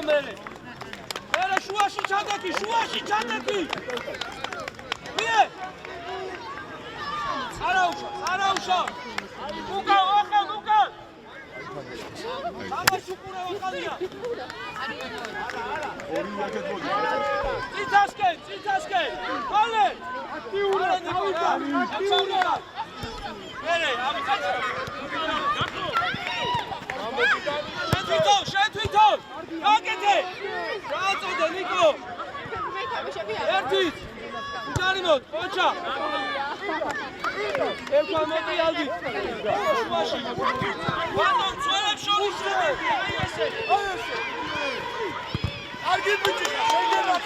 მერე შუაში ჩადექი ვიე არაუშავ უკან თამაში უყურავა ხალია წითასკენ ხალე აქტიურია მერე შენ თვითონ გაკეთე გააწოდე ნიკო ერთით უჯარიმოთ ოჩა ერთმა მოწიალდი შუაში ვანონ ძველებს შორის შემოდი აი ესე არ გიბიჭი შეგერაც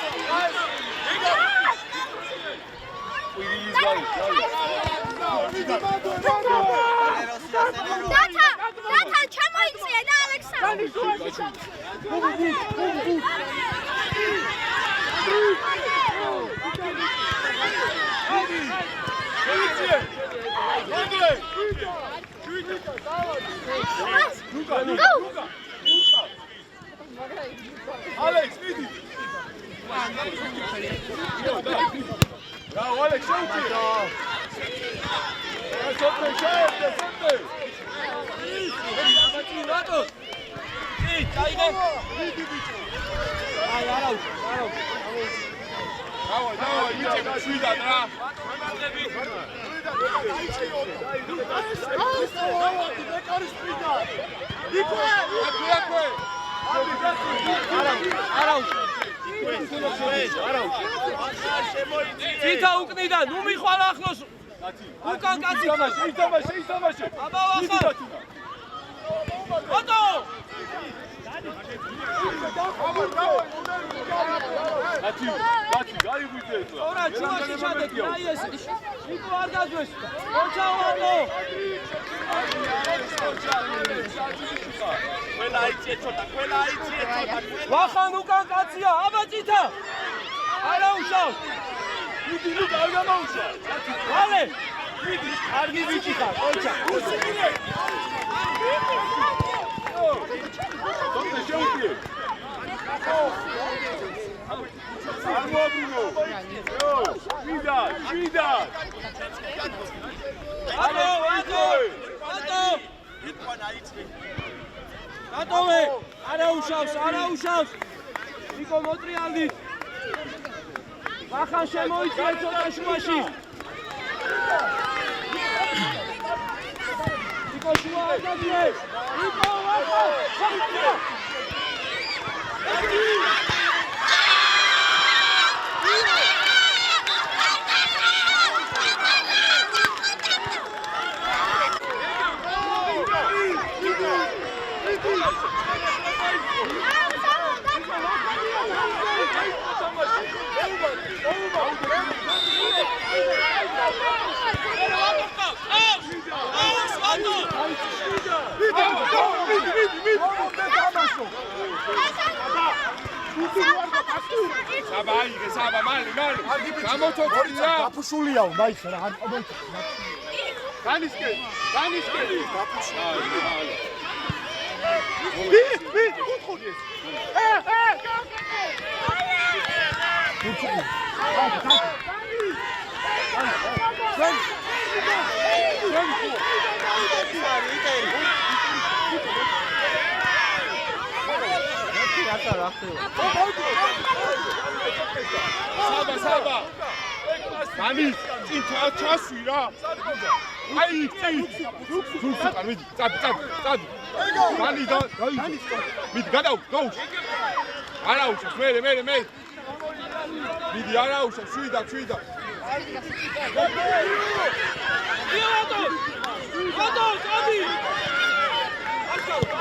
დათა ჩამოიწია და ალექსანდრე Alex, vidi! Bravo, Alex, šuti! Šete! Ratos! Ajde! Aj, Arauz! Davoj, Miček, švida, da! Jako je! Arauz! Cita uknida, nu mi hvala ახლოს. უკან კაცი შეისამაშე. აბა ვახარ. ოტო! კაცი, გაიღვიძე ეს. ორა ჩუაში ჩადექი, აი ესე. ნიკო არ გაძვეს. ოჩა ვატო. ყველა იცი ცოტა. ვახან უკან კაცია, აბა წითა. არა უშავ. მიდი არ გამაუშვა. ვალე. კარგი ბიჭი ხარ, ოჩა. დონე შეუძლია. Armobrino! Შვიდა! Alo! Ატოვე! არა უშავს! ნიკო მოტრიალდით! ვახან შემოიწია ცოტა შუაში! ნიკო შუა არ დადიეს! ნიკო ვახან! საბა, მალი. გამოთოქია. გაფუშულია უნდა ის რა, ამოიწა. განისკენ. გაფუშულია. კუთხურის. საბა. განის წინ ჩასვი რა. აი წინ. მიდი, წადი. განი და მიდი გადაუშვ. არა უშავს, მე. მიდი არა უშავს, შვიდა. ვატო, წადი.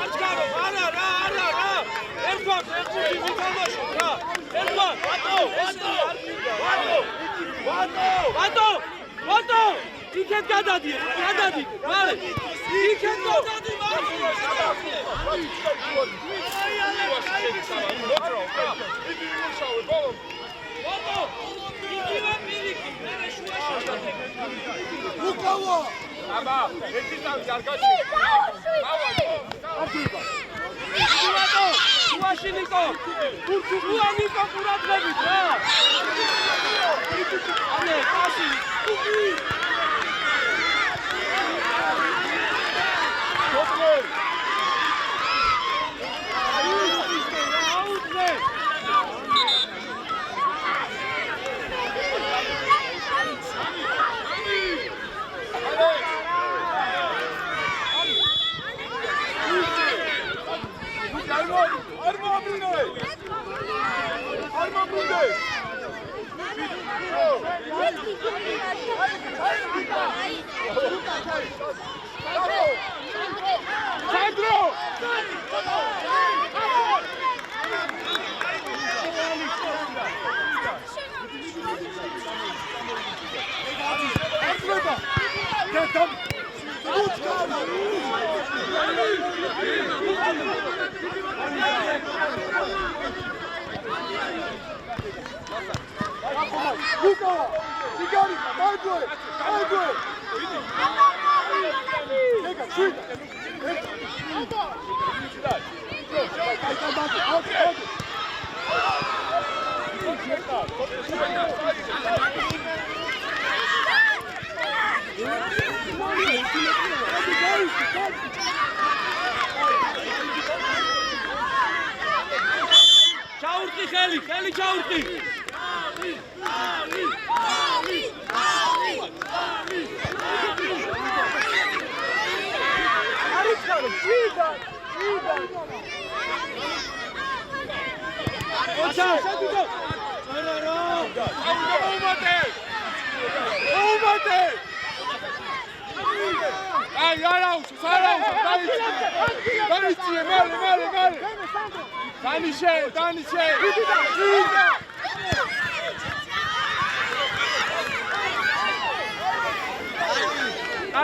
აჩქარო, არა. ერთვარ მითამაშოთ რა. ერთვარ, ვატო. იქეთ გადადი, მალე. იქეთ გადადი, უკავა! აბა, ერთი წამი არ გაჩი. შუაში ნიკო შუა ნიკო ყურადღებით რა ανε პასი ჩაურტი ხელი ჩაურტი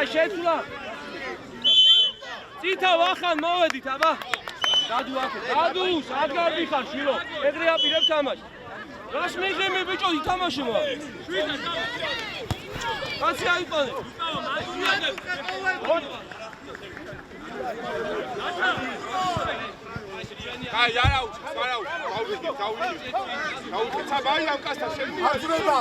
აი შეცვლა წითავ ახან მოვედით აბა დადუ აქ დადუ სადგარ ვიხარ შვილო ეგრე აპირებ თამაში რას მიღიმე ბიჭო ითამაშე მოა კაცი აიყვანე აი არაუც გავუდი ცაბაი ამ კასთან აძრება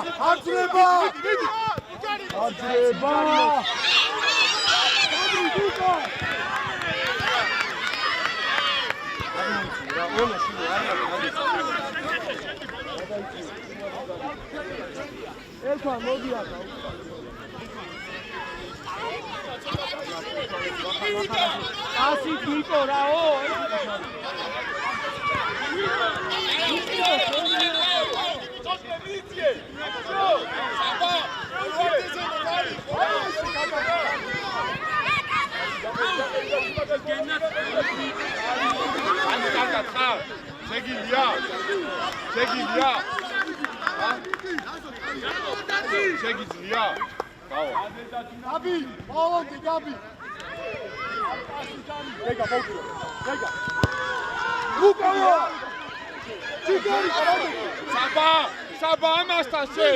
ელფა მოდი აქ ასი გიკო რაო შეგიძლია Gabi, Holland, Gabi. Pega, volta. Pega. Luca! Tigari, საბა ამასთან შე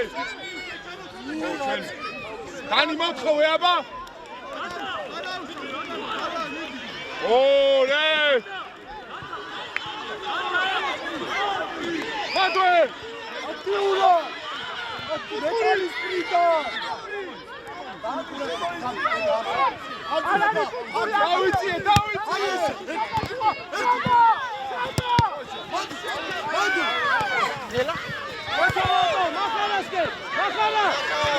დანი მოთხოვე აბა ორე ხადვე Atiura! Atiura sprita! დავიძიე ელა მახარასკე მახარა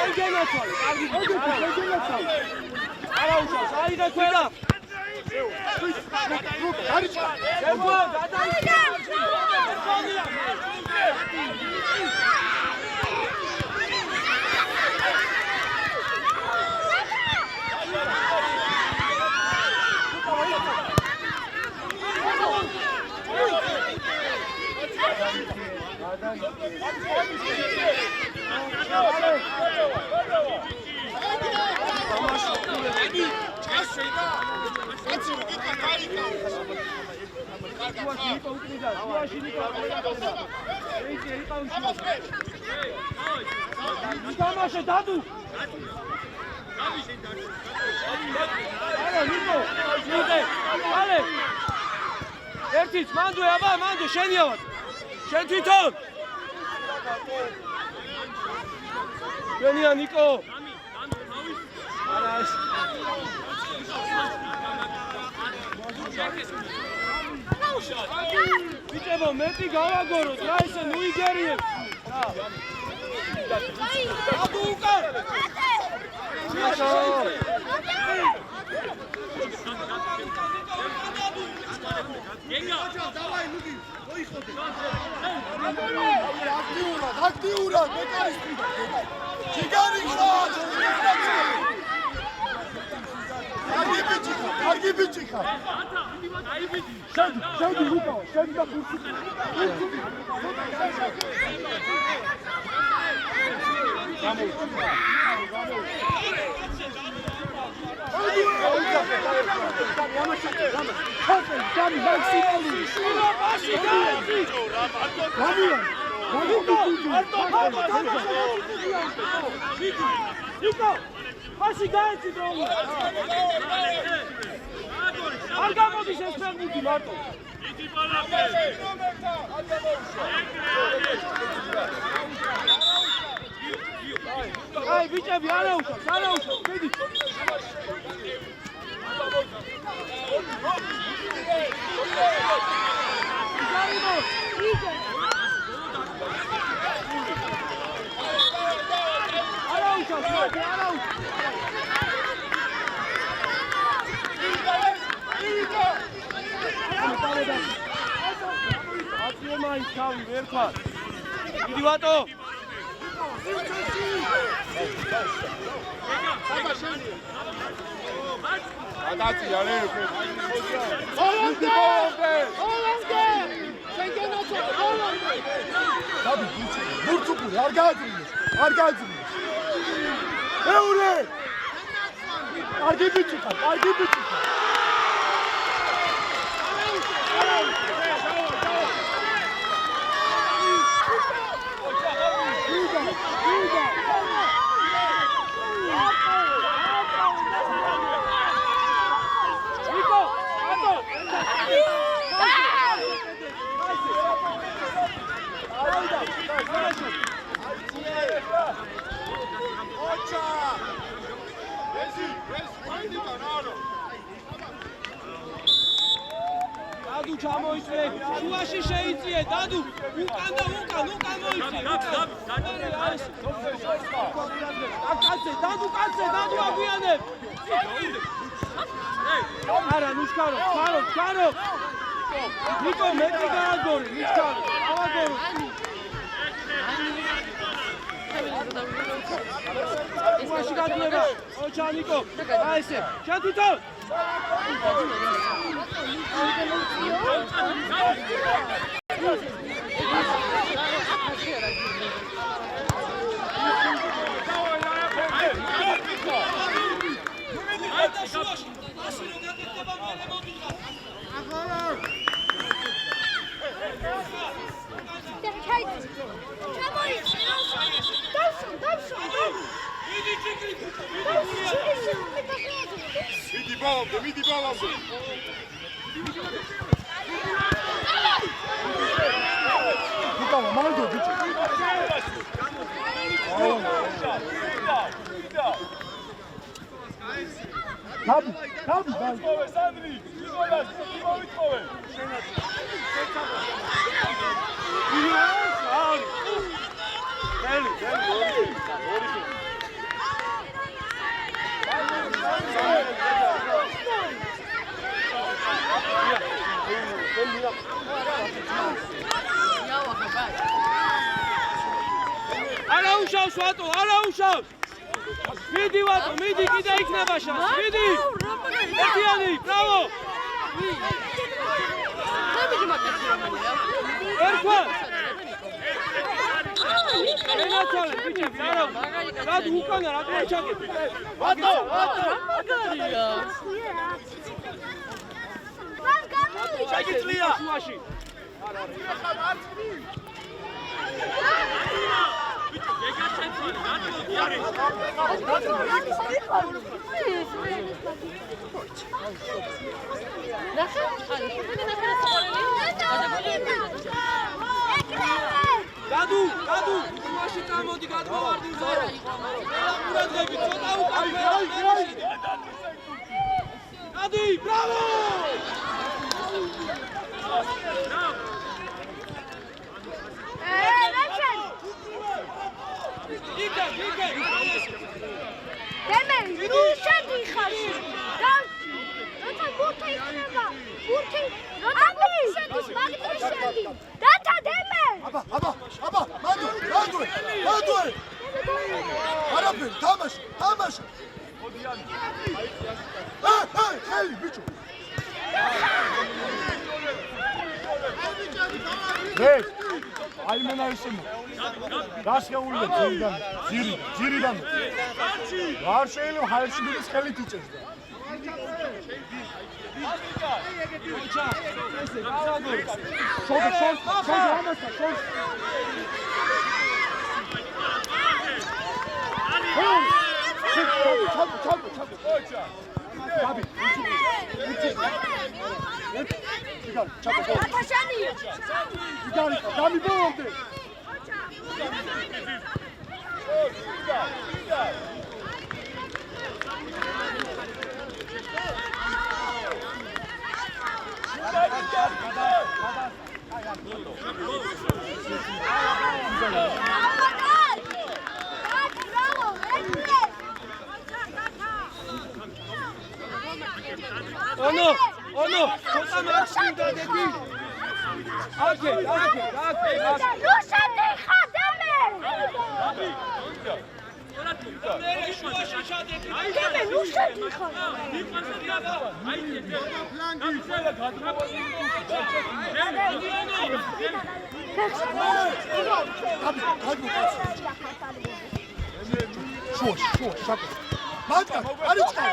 ეგენაცვალე კარგი ეგენაცვალე არა უშავს აიღე ქვედა გარიჩა ეგო გადაიჭა დადუ არა ნიკო მიდე ale ერთიც, მანდო, აბა, მანდო, შენია ვარ. შენ თვითონ. შენია ნიკო. არა ეს. ბიჭებო, მეტი გავაგოროთ, რა ისე ნუ იგერიებ. რა. აბუ უკან. აქტიურად, მეკარისტრიდა. ჯიგარიშა, კარგი ბიჭი ხარ. შედი უკავა, შედი და ბურთი. Pasi gaetsi droni. Არ გამოდის ეს ფეხბურთი მარტო. აი ბიჭები არა უშავს, არა უშავს, მიდი. არა უშავს, არა უშავს. აციემაის თავი ვერ ხარ. მიდი ვატო. გადაწია რე. ჰოლანდე! შენგენაცო, ჰოლანდე! დადი ბურთუკური არ გააძრინეს. ეურე! კარგი ბიჭი ხარ, კარგი ბიჭი ხარ. დადუ ჩამოიწვე, შუაში შეიწიე, დადუ, უკან მოიწვე. დადუ კაცე, აგვიანებ. არა, ნუ ჩქარო. ნიკო, მეტი გააგორი, ნიჩქარო, ავაგორო. შუაში გადმება, ოჩა ნიკო, აი ესე, შენ თვითონ. მიდი ბოლომდე. უკავა, მანდო ბიჭი. დადი. სანდრი, იგოლას, მოვიტყოვე. არა უშავს ვატო, არა უშავს. მიდი ვატო, მიდი კიდე იქნება შანსი. მიდი. ერთიანი, ბრავო. ერქვა. ენაცალე ბიჭები, არა. რად უკანა, რა დაჩაგეთ. ვატო. მაგარია. შეგიძლია შუაში. ნახე, ხალი, შენ ნახე რა საყარელი? დადუ მაშინ გამოდი გადმოვარდი ზარა ყურადღები ცოტა უკავე დადი ბრავო იქა დემე რუშა დიხარში როცა გუთი იქნება გუთი როცა შედის მაგდრე შედი დათა დემე აბა მადო არაფერი თამაში ხელი ბიჭო ეს აი მენა ისემო რას შეუვლია ძირიდან არ შეიძლება ჰაერშიბის ხელით იწეს Ono, ცოტა მარცხნიდან დედი. აკე. რუშა დიხა დემე. მე შუაში ჩადედი. დემე რუშა დიხა. შუა მატკა არიჩქა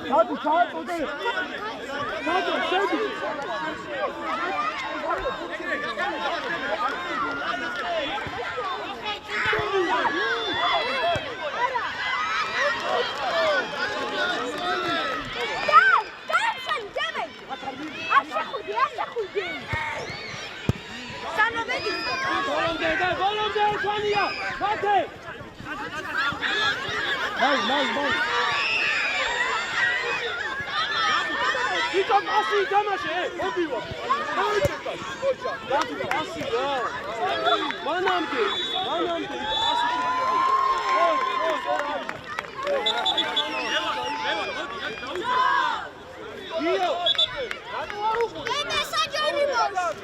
Hadi saat o değil. Hadi sevdi. Gel sen deme. Aşağı Sana verin. Bolon de Sonia. Hadi. Nay. Ikam asi tamaşe. Obivo. Asi ya. Manam ki. Asi. Yo. Deme saçını boş.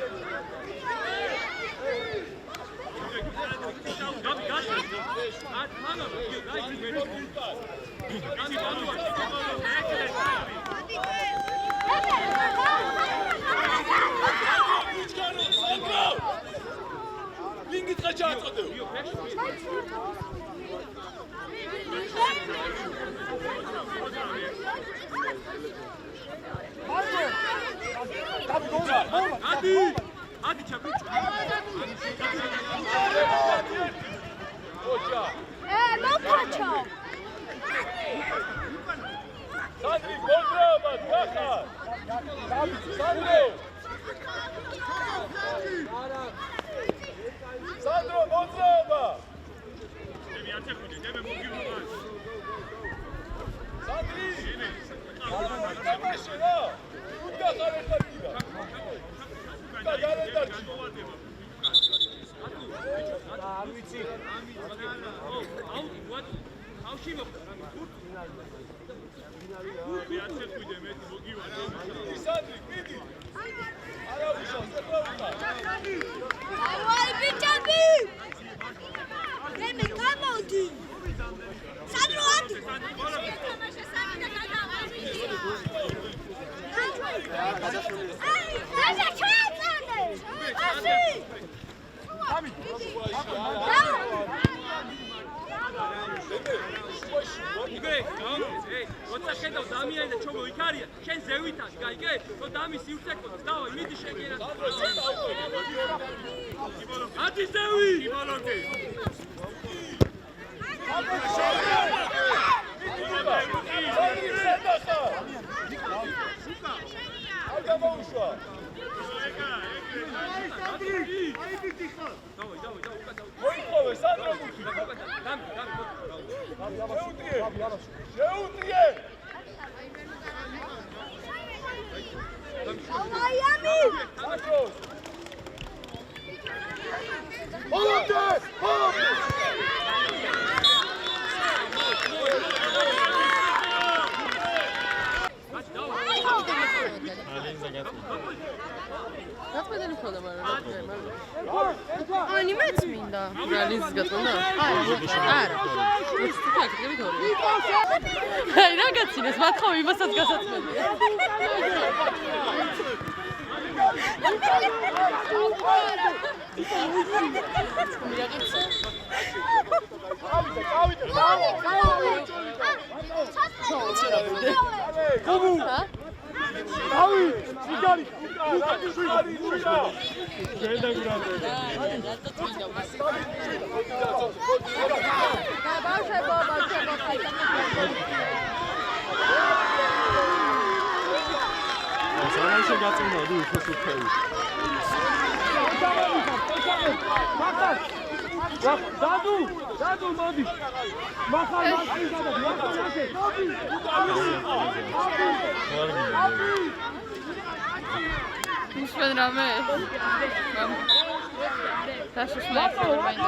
링기 같이 왔거든. Hadi çabuk. No paça. Sandri, kontraba, kaka. Sandro, kontraba. Sandri. Tamaşına. Burada karakter gibi. Burada karakter gibi. Sandri, vidi. Ara uşaq, səfəvda. Ay biçəbi. Deme kamodi. Sadro hadi. Ay, çağırdı. Asi. Abi. იგე, როცა შედავ დამიანი და ჩოგო იქარია, შენ ზევითან გაიგე? რომ დამი სივრცეკოს დავა, მიდი შეგერა. ათი ზევი! კიბალოკი. Sandri, გამოუშვა. მოიხოვე სანდრო გუთი. შეუტრიე. Miami! Hollandı! Hollandı! გაწყვეტილი ხოდა მაგრამ ანიმეც მინდა რეალიზმის გაწყვეტა არა უცბაკები თორე აი რა გაცინეს მათხოვ იმასაც გასაწყვეტია დადუ მოდი მახარ ისმენ რამე დაშოს მაინტერესებს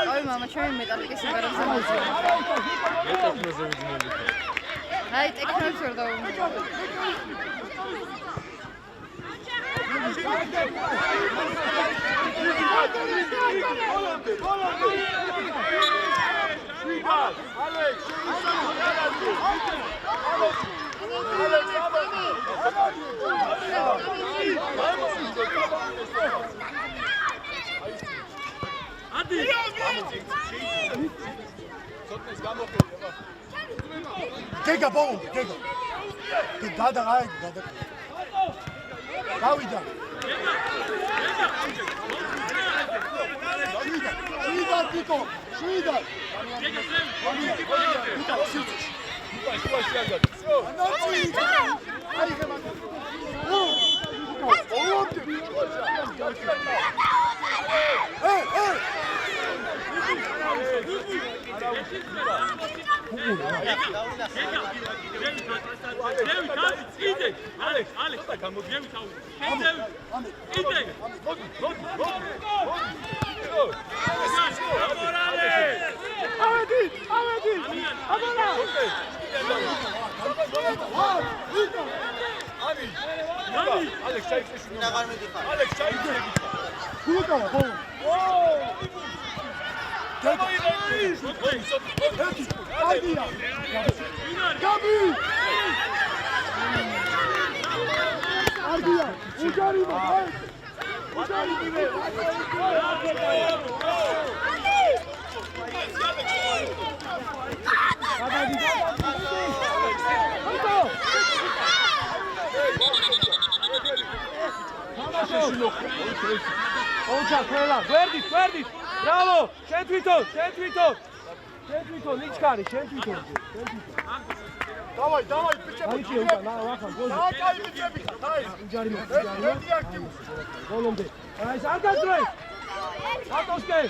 Ой, мама, что им металлики собирают за музыку? Ай, техно чёрт, გეგა ბოლო გეგა დადა აი დადა გავიდა შვიდა ტიკო შვიდა ოჯა ყველა გვერდით ბრავო შენ თვითონ ნიჩქარი შენ თვითონ Давай, бичები. აი შეიძლება ნახა გოლი დააკაი бичები ხარ, აი. ჯარი ერთი აქტივი. გოლომდე აი არ გაძრე ატოსკე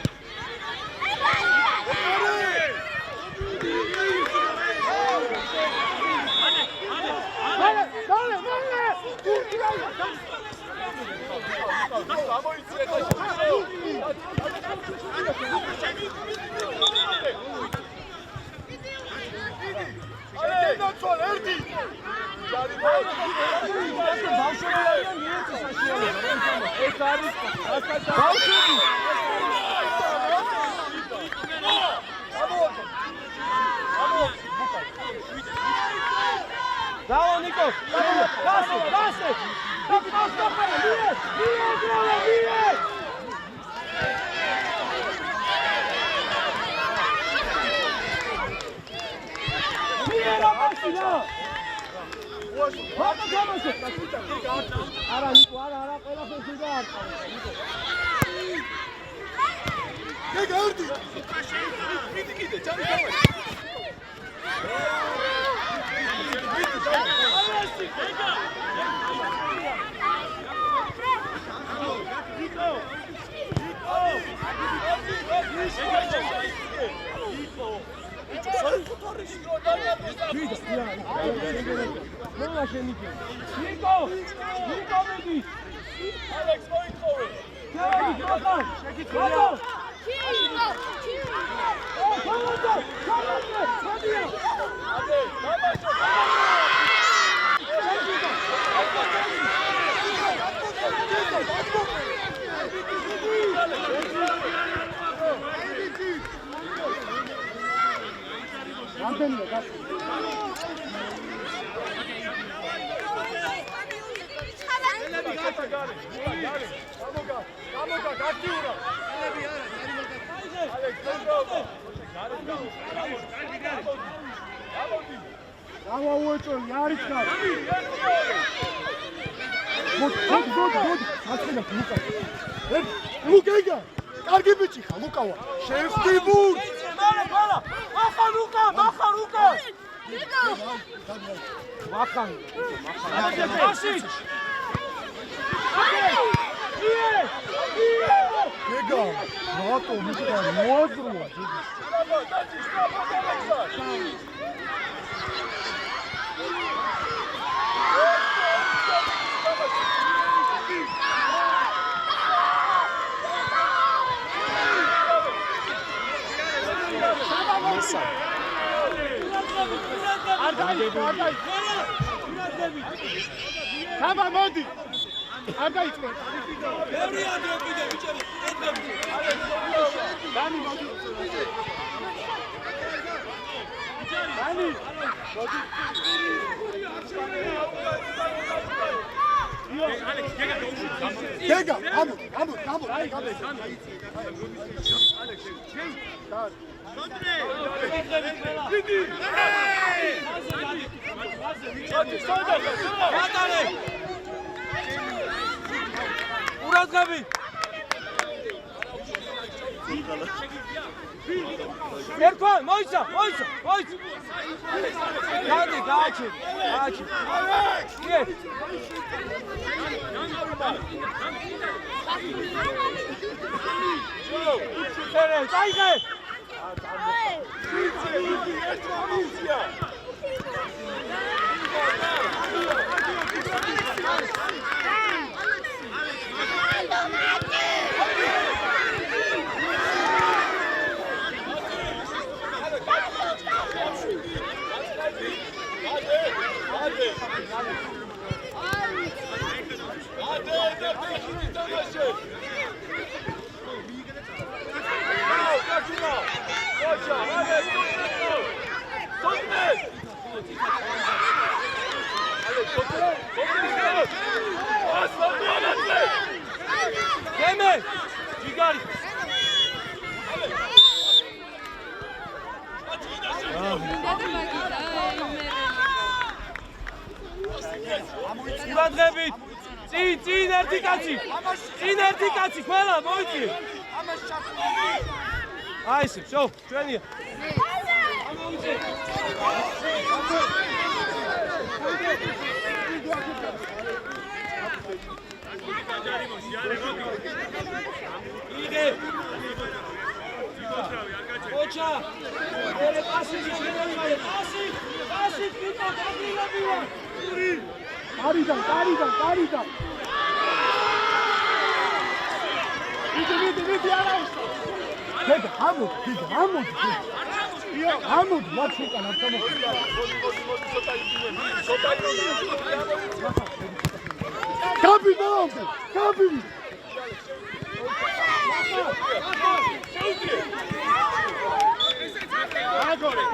გასე. Luka, კარგი ბიჭი ხარ, ლუკავა. შევხდიბურ. მარა. ახლა ლუკა. მახან. ასი. გეგა, რატო მიწა მოაზროა დიდი. Saba modi. არ დაიწყო. ბევრი ადრე კიდე ბიჭები, ეთები. დანი მოდი. დანი. მოდი. ალექს, გეგა დაუშვი. გეგა, ამო. ალექს, შენ. კონტრე. დიდი. გატარე. ურაზგები. ერქვა, მოიცა. გადი, გააჩი. კი. შენ, წაიღე. ურადღებით წინ ერთი კაცი ყველა მოიწი აი ესე всё ჩვენია იგე ოჩა ერე პასი შეიძლება პასი კიტო დაგილებია კარიდან ვიდი არა გეგა ამოდ მათ უკან არ ჩამოხდა კაბინი გაგორე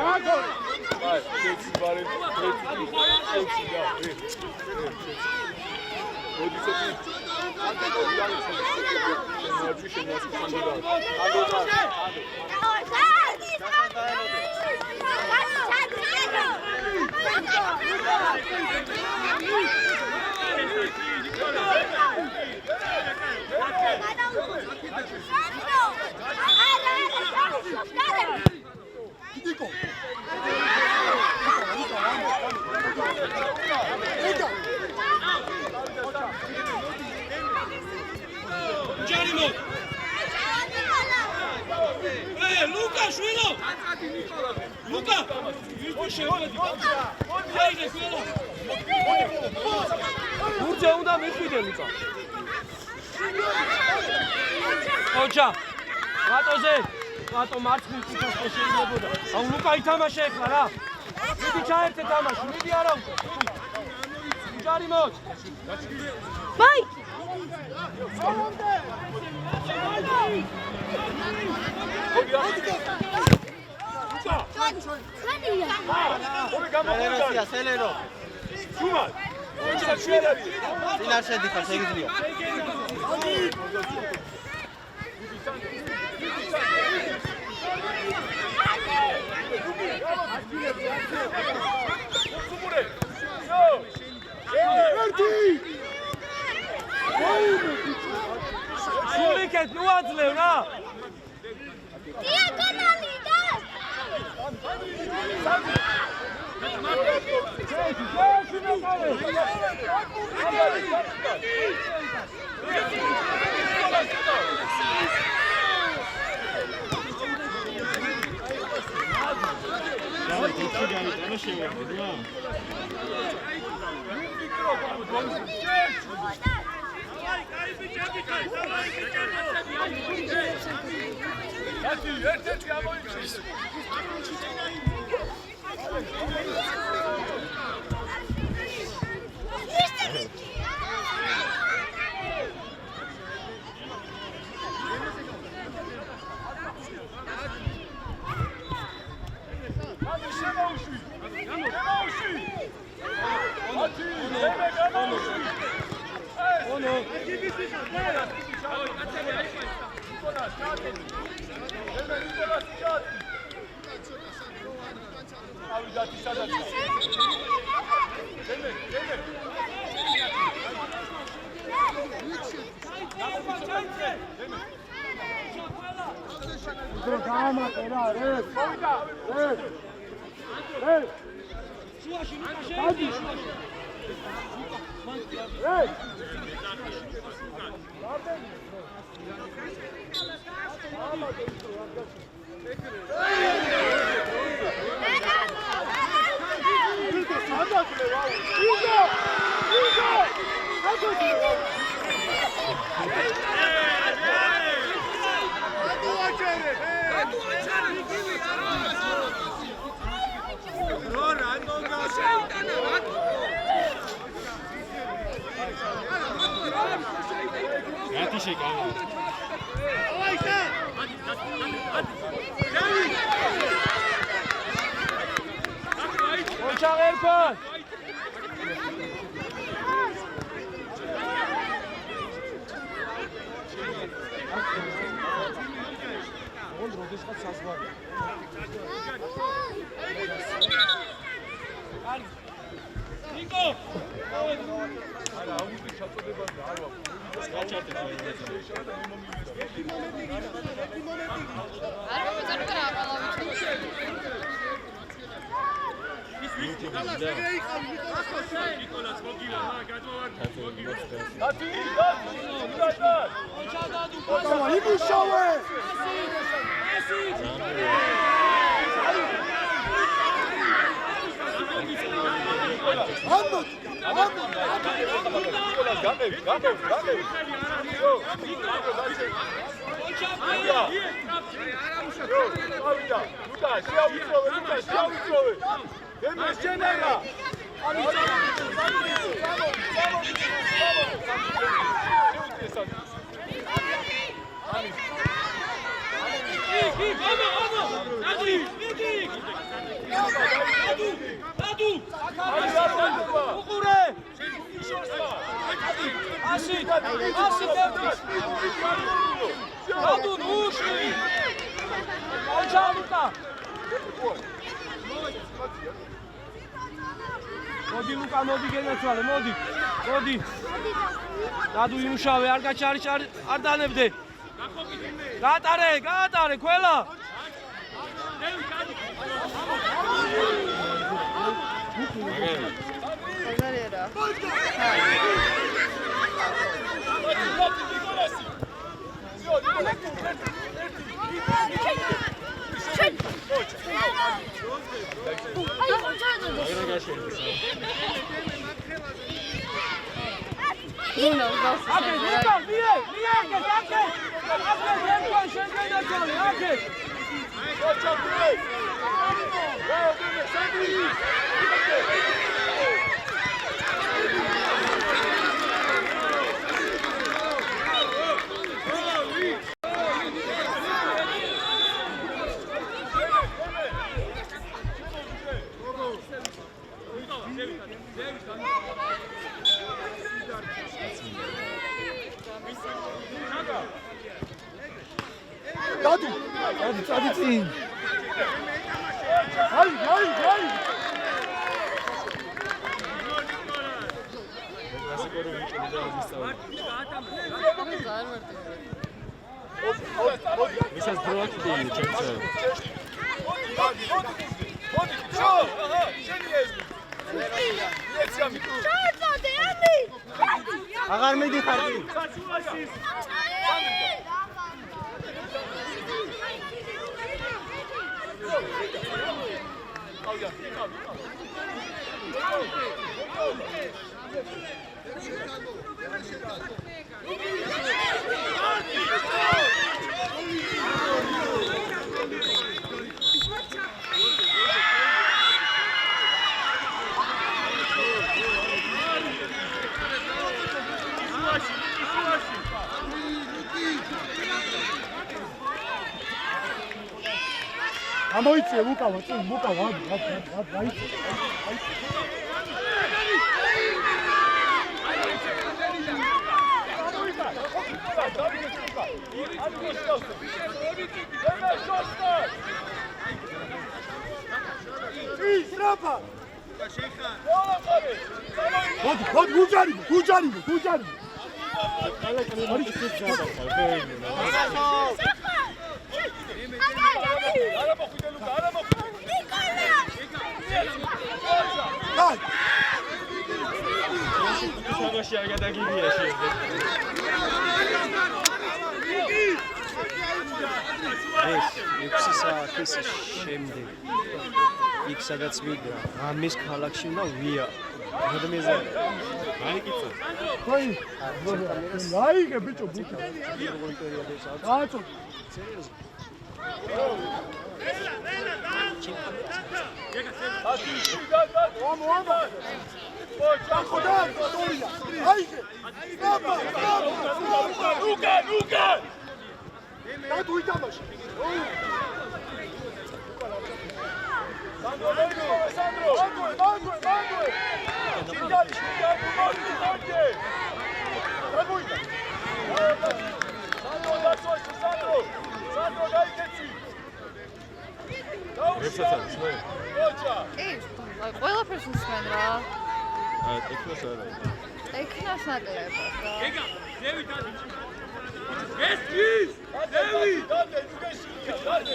Luka, Schwilo! Luka! Luka, უნდა მიხვიდე ლუკა. ოჯა. რატოზე? რატო მარცხნივ თვითონ შეიძლებოდა? აუ ლუკა ითამაშე ახლა რა. მიდი ჩაერთე თამაში, მიდი არა უკვე. ჯარი მოც. ბაი! სელერო. შუმან. წინაშე დიხარ შეგიძლია. სულიკეთ ნუაძლევ რა. დიაგონალი და ერთ-ერთი ამოიქცეს. ასი დევნის. რატო ნუში? ოჯა ლუკა. მოდი ლუკა, მოდი გენაცვალე, მოდი. მოდი. დადუ იმუშავე, არ გაჩარიშ, არ დანებდე. გაატარე, ქველა. მაგარია. Hadi წინ. Ay. Misas brokti, čemče. აღარ მიდიხარ კი. ამოიწე უკავა, წინ უკავა, დაიწე. ისრაფა. მოდი, გუჯარი. Საგაში არ გადაგიგია შემდეგ. ეს 6 საათის შემდეგ იქ სადაც ვიდა ამის ქალაქში და ვია გადმეზე მაიკიცა აიგე ბიჭო ბუჩა აცო Luca! Dadu ითამაში. ყველაფერს ისმენ რა. ტექნოს არა. ტექნოს ნაკლებად რა. ეგა, დევი დადი. ეს ის! დევი! დადე, უკეშია, დადე.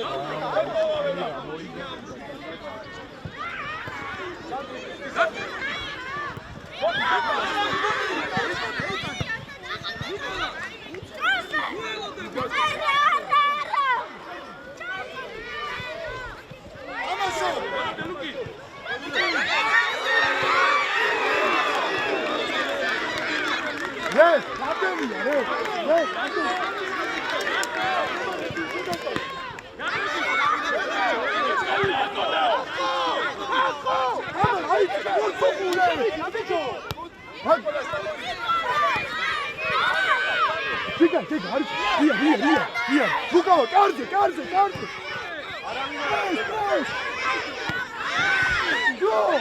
Tiga, არის. ია. ბუკავა, კარზე. Go!